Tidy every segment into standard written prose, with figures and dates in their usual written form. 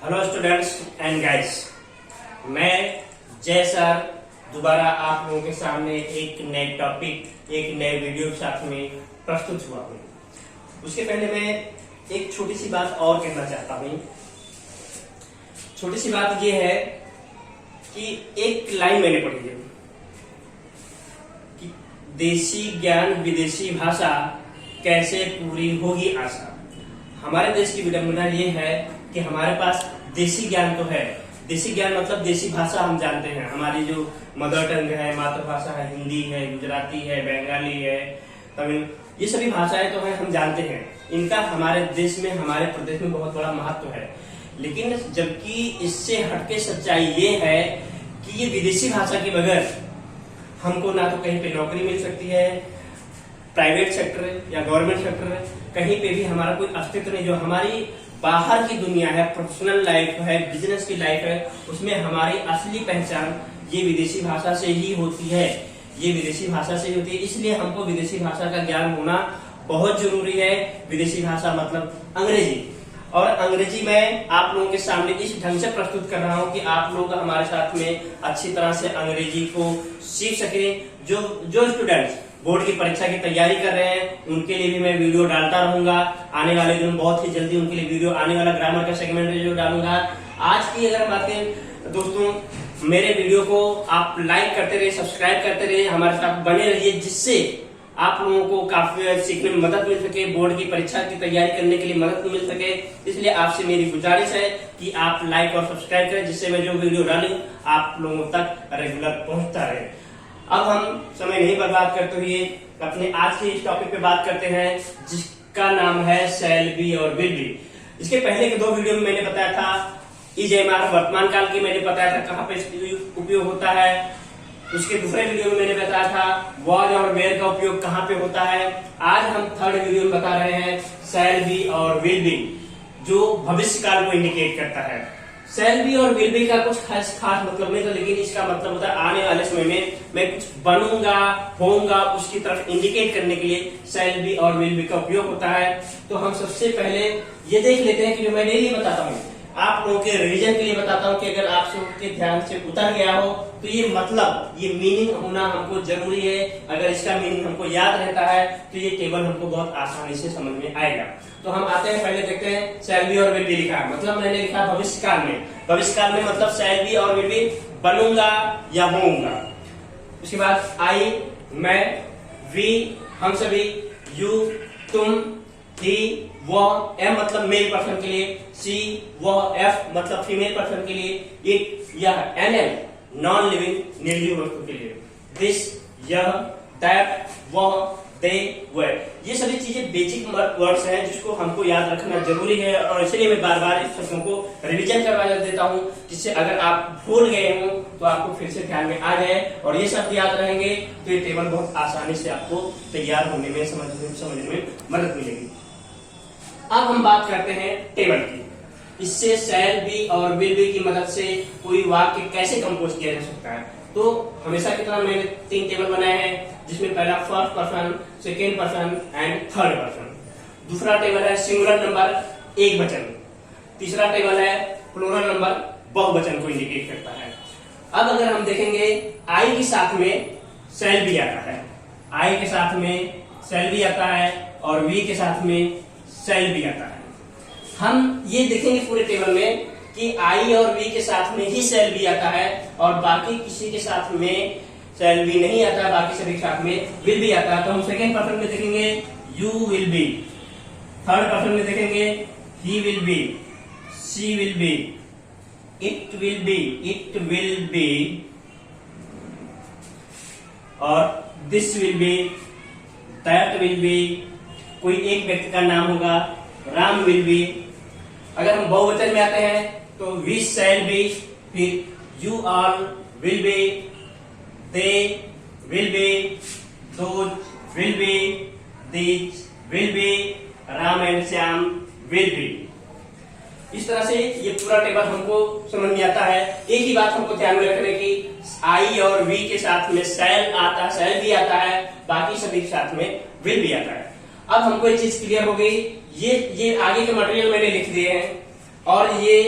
Hello students and guys, मैं जय sir दोबारा आप लोगों के सामने एक नए टॉपिक, एक नए वीडियो के साथ में प्रस्तुत हुआ हूँ। उसके पहले मैं एक छोटी सी बात और कहना चाहता हूँ। छोटी सी बात ये है कि एक लाइन मैंने पढ़ी है कि देशी ज्ञान विदेशी भाषा कैसे पूरी होगी आशा। हमारे देश की विडंबना ये है कि हमारे पास देशी ज्ञान तो है। देशी ज्ञान मतलब देशी भाषा हम जानते हैं। हमारी जो मदर टंग है, मातृभाषा है, हिंदी है, गुजराती है, बंगाली है, तमिल, ये सभी भाषाएं तो है, हम जानते हैं। इनका हमारे देश में, हमारे प्रदेश में बहुत बड़ा महत्व है। लेकिन जबकि इससे हटके सच्चाई ये है कि ये विदेशी भाषा के बगैर हमको ना तो कहीं पे नौकरी मिल सकती है, प्राइवेट सेक्टर या गवर्नमेंट सेक्टर, कहीं पे भी हमारा कोई अस्तित्व नहीं। जो हमारी बाहर की दुनिया है, प्रोफेशनल लाइफ है, बिजनेस की लाइफ है, उसमें हमारी असली पहचान ये विदेशी भाषा से ही होती है। ये विदेशी भाषा से ही होती है। इसलिए हमको विदेशी भाषा का ज्ञान होना बहुत जरूरी है। विदेशी भाषा मतलब अंग्रेजी। और अंग्रेजी मैं आप लोगों के सामने इस ढंग से प्रस्तुत कर रहा हूँ कि आप लोग हमारे साथ में अच्छी तरह से अंग्रेजी को सीख सकें। जो स्टूडेंट्स बोर्ड की परीक्षा की तैयारी कर रहे हैं उनके लिए भी मैं वीडियो डालता रहूंगा। आने वाले दिन बहुत ही जल्दी उनके लिए वीडियो आने वाला, ग्रामर का सेगमेंट वीडियो डालूंगा। आज की अगर बात करें दोस्तों, मेरे वीडियो को आप लाइक करते रहे, सब्सक्राइब करते रहे, हमारे साथ बने रहिए, जिससे आप लोगों को काफी सीखने में मदद मिल सके, बोर्ड की परीक्षा की तैयारी करने के लिए मदद मिल सके। इसलिए आपसे मेरी गुजारिश है कि आप लाइक और सब्सक्राइब करें, जिससे मैं जो वीडियो डालूं आप लोगों तक रेगुलर पहुंचता रहे। अब हम समय नहीं बर्बाद करते हुए अपने आज के इस टॉपिक पे बात करते हैं, जिसका नाम है शैल बी और विल बी। इसके पहले के 2 वीडियो में मैंने बताया था इज एम आर, वर्तमान काल की मैंने बताया था कहाँ पे उपयोग होता है। उसके दूसरे वीडियो में मैंने बताया था वॉज और वेयर का उपयोग कहाँ पे होता है। आज हम थर्ड वीडियो में बता रहे हैं शैल बी और विल बी, जो भविष्य काल को इंडिकेट करता है। शैल बी और विल बी का कुछ खास मतलब नहीं था, लेकिन इसका मतलब होता है आने वाले समय में मैं कुछ बनूंगा, होऊंगा, उसकी तरफ इंडिकेट करने के लिए शैल बी और विल बी का उपयोग होता है। तो हम सबसे पहले ये देख लेते हैं कि जो मैं डेली बताता हूँ, आप लोगों के रिवीजन के लिए बताता हूँ कि अगर आप सबके ध्यान से उतर गया हो तो ये मतलब, ये मीनिंग होना हमको जरूरी है। अगर इसका मीनिंग हमको याद रहता है तो ये टेबल हमको बहुत आसानी से समझ में आएगा। तो हम आते हैं, पहले देखते हैं शैल बी और विल बी लिखा है, मतलब मैंने लिखा भविष्य काल में। भविष्य काल में मतलब शैल बी और विल बी, बनूंगा या होऊंगा। उसके बाद आई, मैं, वी, हम सभी, यू, तुम, ही, वह, एम मतलब मेल पर्सन के लिए, सी, वह, एफ मतलब फीमेल पर्सन के लिए, इट, यह, एनएम नॉन लिविंग निर्जीव वस्तु के लिए, दिस, यह, दैट, वह, दे, वह। ये सभी चीजें बेसिक वर्ड्स हैं जिसको हमको याद रखना जरूरी है, और इसलिए मैं बार बार इस शब्दों को रिवीजन करवा देता हूँ, जिससे अगर आप भूल गए हो तो आपको फिर से ध्यान में आ जाए और ये शब्द याद रहेंगे तो ये टेबल बहुत आसानी से आपको तैयार होने में, समझने में मदद मिलेगी। अब हम बात करते हैं टेबल की। इससे शैल बी और विल बी की मदद से कोई वाक्य कैसे कंपोज किया जा सकता है। तो हमेशा की तरह मैंने 3 टेबल बनाए हैं, जिसमें पहला first person, second person and third person. दूसरा टेबल है सिंगुलर नंबर, एक वचन। तीसरा टेबल है प्लूरल नंबर, बहुवचन को इंडिकेट करता है। अब अगर हम देखेंगे, आई के साथ में शैल बी आता है, आई के साथ में शैल बी आता है और वी के साथ में शैल बी आता है। हम ये देखेंगे पूरे टेबल में कि आई और वी के साथ में ही शैल बी आता है और बाकी किसी के साथ में शैल बी नहीं आता, बाकी सभी के साथ में विल बी आता है। तो हम सेकेंड पर्सन में देखेंगे you will be, third person में देखेंगे he will be, she will be, it will be और this will be, that will be. कोई एक व्यक्ति का नाम होगा, राम विल बी। अगर हम बहुवचन में आते हैं तो वी शैल बी, फिर you all will be, they will be, those will be, these will be, Ram and Shyam will be. इस तरह से ये पूरा टेबल हमको समझ में आता है। एक ही बात हमको ध्यान में रखने की, आई और वी के साथ में शैल आता है, शैल भी आता है, बाकी सभी के साथ में विल भी आता है। अब हमको एक चीज क्लियर हो गई, ये आगे के मटेरियल मैंने लिख दिए हैं और ये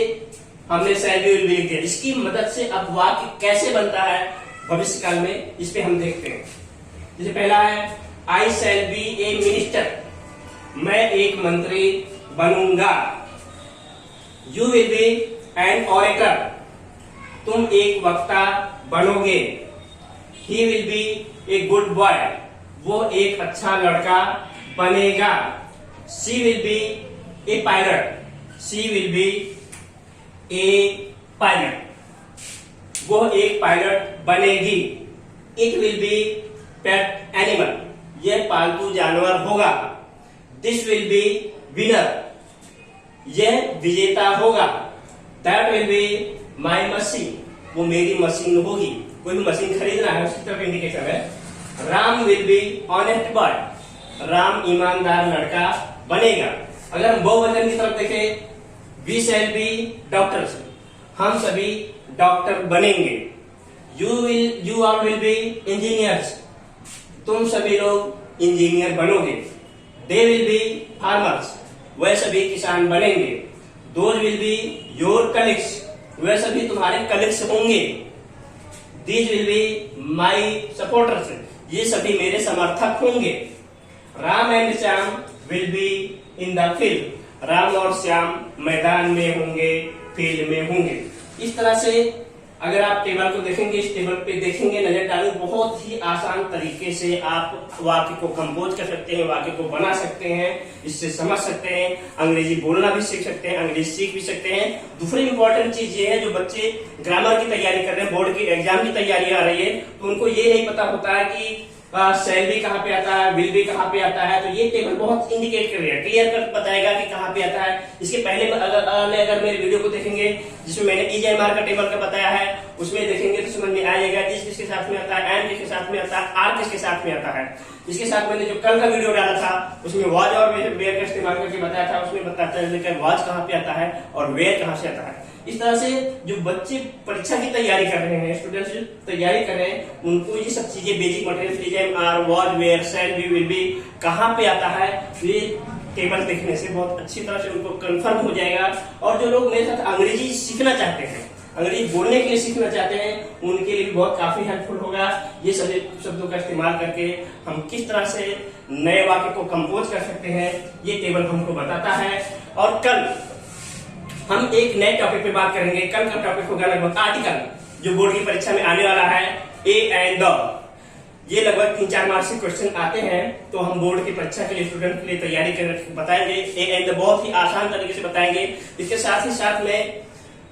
हमने शैल बी विल बी लिख दिया। इसकी मदद से अब वाक्य कैसे बनता है भविष्य काल में, इस पे हम देखते हैं। जैसे पहला है आई शैल बी ए मिनिस्टर, मैं एक मंत्री बनूंगा। You will be an orator, तुम एक वक्ता बनोगे। He will be a good boy, वो एक अच्छा लड़का बनेगा। She will be a pilot, she will be a pilot, वो एक पायलट बनेगी। It will be pet animal, यह पालतू जानवर होगा। दिस विल बी विनर, यह विजेता होगा। That will be my machine, वो मेरी मशीन होगी। कोई भी मशीन खरीदना है उसकी तरफ इंडिकेशन है। Ram will be honest boy, Ram ईमानदार लड़का बनेगा। अगर हम बहुवचन की तरफ देखें, वी शैल बी डॉक्टर्स, हम सभी डॉक्टर बनेंगे। You all will be engineers, तुम सभी लोग इंजीनियर बनोगे। दे विल बी फार्मर्स, वह सभी किसान बनेंगे। Those will be your colleagues, वह सभी तुम्हारे कलीग्स होंगे। These will be my supporters, ये सभी मेरे समर्थक होंगे। Ram and Shyam will be in the field, Ram और श्याम मैदान में होंगे, फील्ड में होंगे। इस तरह से अगर आप टेबल को देखेंगे, इस टेबल पे देखेंगे, नजर डालेंगे, बहुत ही आसान तरीके से आप वाक्य को कंपोज कर सकते हैं, वाक्य को बना सकते हैं, इससे समझ सकते हैं, अंग्रेजी बोलना भी सीख सकते हैं, अंग्रेजी सीख भी सकते हैं। दूसरी इंपॉर्टेंट चीज ये है, जो बच्चे ग्रामर की तैयारी कर रहे हैं, बोर्ड की एग्जाम की तैयारी आ रही है, तो उनको ये नहीं पता होता है कि शैल बी कहाँ पे आता है, विल बी कहाँ पे आता है। तो ये टेबल बहुत इंडिकेट कर रहा है, क्लियर कर बताएगा कि कहाँ पे आता है। इसके पहले अगर मेरे वीडियो को देखेंगे जिसमें मैंने EJMR का टेबल का बताया है, उसमें देखेंगे तो समझ में आएगा इस किसके साथ में आता है, एंड किसके साथ में आता है, आर किसके साथ में आता है। इसके साथ मैंने जो कल का वीडियो डाला था उसमें वाज और वेयर का इस्तेमाल करके बताया था, उसमें बताता है वाज कहाँ पे आता है और वेयर कहाँ से आता है। इस तरह से जो बच्चे परीक्षा की तैयारी कर रहे हैं, स्टूडेंट्स तैयारी कर रहे हैं, उनको ये सब चीजें basic material EJMR, was, were, shall be, will be कहाँ पे आता है, ये टेबल देखने से बहुत अच्छी तरह से उनको कंफर्म हो जाएगा। और जो लोग मेरे साथ अंग्रेजी सीखना चाहते हैं, अंग्रेजी बोलने के लिए सीखना चाहते हैं, उनके लिए बहुत काफी हेल्पफुल होगा। ये सभी शब्दों का इस्तेमाल करके हम किस तरह से नए वाक्य को कंपोज कर सकते हैं, ये टेबल हमको बताता है। और कल हम एक नए टॉपिक पे बात करेंगे। कल का टॉपिक होगा लगभग आर्टिकल, जो बोर्ड की परीक्षा में आने वाला है, ए एंड द। ये लगभग 3-4 मार्क्स के क्वेश्चन आते हैं, तो हम बोर्ड की परीक्षा के लिए स्टूडेंट के लिए तैयारी कर बताएंगे। ए एंड द बहुत ही आसान तरीके से बताएंगे। इसके साथ ही साथ में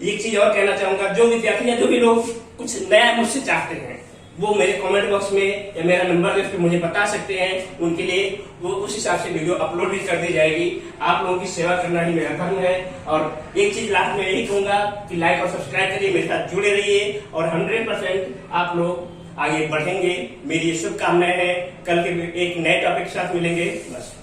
एक चीज और कहना चाहूंगा, जो विद्यार्थी या जो भी लोग कुछ नया मुझसे चाहते हैं, वो मेरे कमेंट बॉक्स में या मेरा नंबर लिस्ट पे मुझे बता सकते हैं। उनके लिए वो उस हिसाब से वीडियो अपलोड भी कर दी जाएगी। आप लोगों की सेवा करना ही मेरा धर्म है। और एक चीज लास्ट में यही कहूंगा कि लाइक और सब्सक्राइब करिए, मेरे साथ जुड़े रहिए और 100% आप लोग आगे बढ़ेंगे। मेरी शुभकामनाएं हैं। कल के एक नए टॉपिक के साथ मिलेंगे। बस।